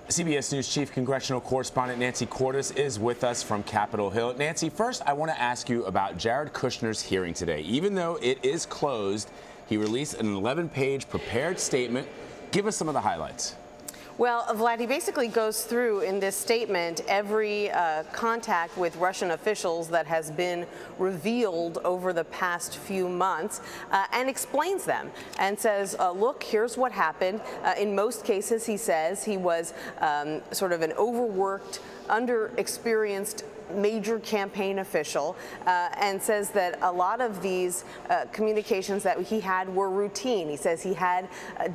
CBS News Chief Congressional Correspondent Nancy Cordes is with us from Capitol Hill. Nancy, first I want to ask you about Jared Kushner's hearing today. Even though it is closed, he released an 11-page prepared statement. Give us some of the highlights. Well, Vlad, he basically goes through in this statement every contact with Russian officials that has been revealed over the past few months and explains them and says, look, here's what happened. In most cases, he says, he was sort of an overworked, underexperienced major campaign official, and says that a lot of these communications that he had were routine. He says he had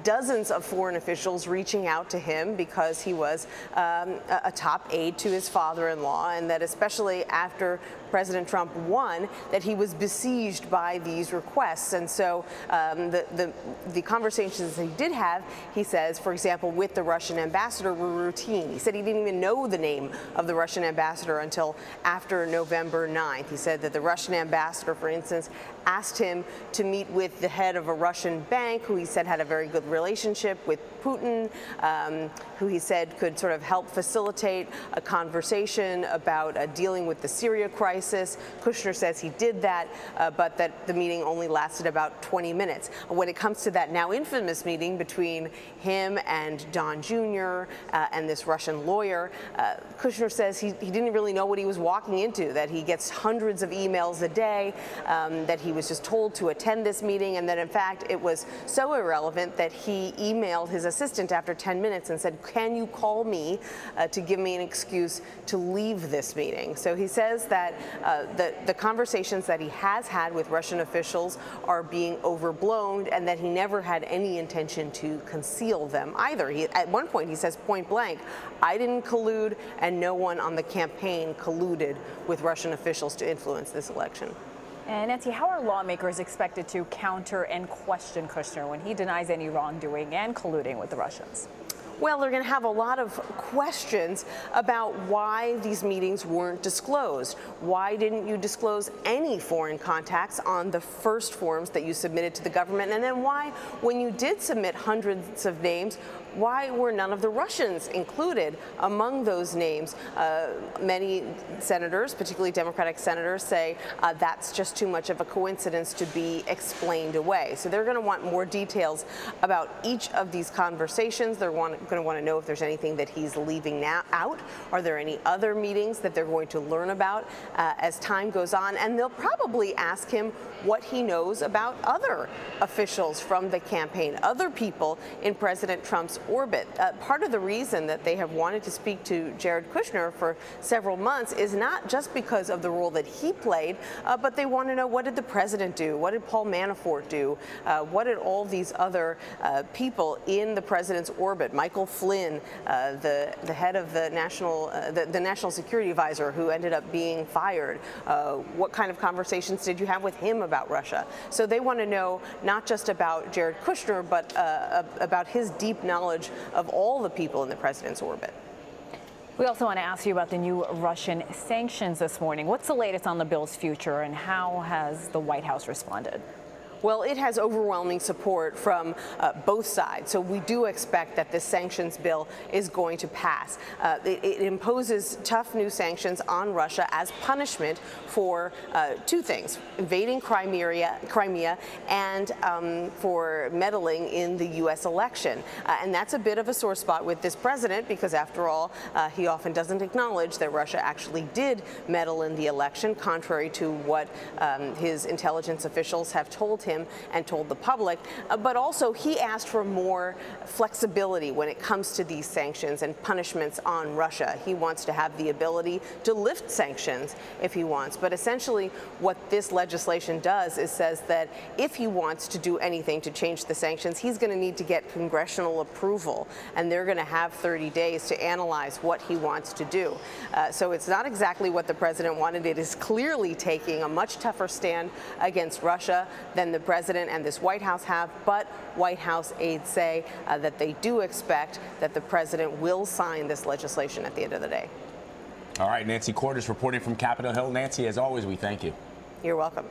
dozens of foreign officials reaching out to him because he was a top aide to his father-in-law, and that especially after President Trump won, that he was besieged by these requests. And so the conversations that he did have, he says, for example, with the Russian ambassador were routine. He said he didn't even know the name of the Russian ambassador until after November 9th. He said that the Russian ambassador, for instance, asked him to meet with the head of a Russian bank who he said had a very good relationship with Putin, who he said could sort of help facilitate a conversation about dealing with the Syria crisis. Kushner says he did that, but that the meeting only lasted about 20 minutes. When it comes to that now infamous meeting between him and Don Jr. And this Russian lawyer, Kushner says he didn't really know what he was walking into, that he gets hundreds of emails a day, that he was just told to attend this meeting, and that in fact it was so irrelevant that he emailed his assistant after 10 minutes and said, can you call me to give me an excuse to leave this meeting? So he says that the conversations that he has had with Russian officials are being overblown, and that he never had any intention to conceal them either. At one point he says point blank, I didn't collude and no one on the campaign colluded with Russian officials to influence this election. And Nancy, how are lawmakers expected to counter and question Kushner when he denies any wrongdoing and colluding with the Russians? Well, they're going to have a lot of questions about why these meetings weren't disclosed. Why didn't you disclose any foreign contacts on the first forms that you submitted to the government? And then why, when you did submit hundreds of names, why were none of the Russians included among those names? Many senators, particularly Democratic senators, say that's just too much of a coincidence to be explained away. So they're going to want more details about each of these conversations. They're going to want to know if there's anything that he's leaving out. Are there any other meetings that they're going to learn about as time goes on? And they'll probably ask him what he knows about other officials from the campaign, other people in President Trump's orbit. Part of the reason that they have wanted to speak to Jared Kushner for several months is not just because of the role that he played, but they want to know, what did the president do? What did Paul Manafort do? What did all these other people in the president's orbit, Michael Flynn, the head of the national security advisor who ended up being fired, what kind of conversations did you have with him about Russia? So they want to know not just about Jared Kushner, but about his deep knowledge of all the people in the president's orbit. We also want to ask you about the new Russian sanctions this morning. What's the latest on the bill's future, and how has the White House responded? Well, it has overwhelming support from both sides, so we do expect that this sanctions bill is going to pass. It imposes tough new sanctions on Russia as punishment for two things: invading Crimea and for meddling in the U.S. election. And that's a bit of a sore spot with this president, because after all, he often doesn't acknowledge that Russia actually did meddle in the election, contrary to what his intelligence officials have told him and told the public. But also, he asked for more flexibility when it comes to these sanctions and punishments on Russia. He wants to have the ability to lift sanctions if he wants. But essentially, what this legislation does is says that if he wants to do anything to change the sanctions, he's going to need to get congressional approval, and they're going to have 30 days to analyze what he wants to do. So it's not exactly what the president wanted. It is clearly taking a much tougher stand against Russia than the president and this White House have, but White House aides say that they do expect that the president will sign this legislation at the end of the day. All right, Nancy Cordes reporting from Capitol Hill. Nancy, as always, we thank you. You're welcome.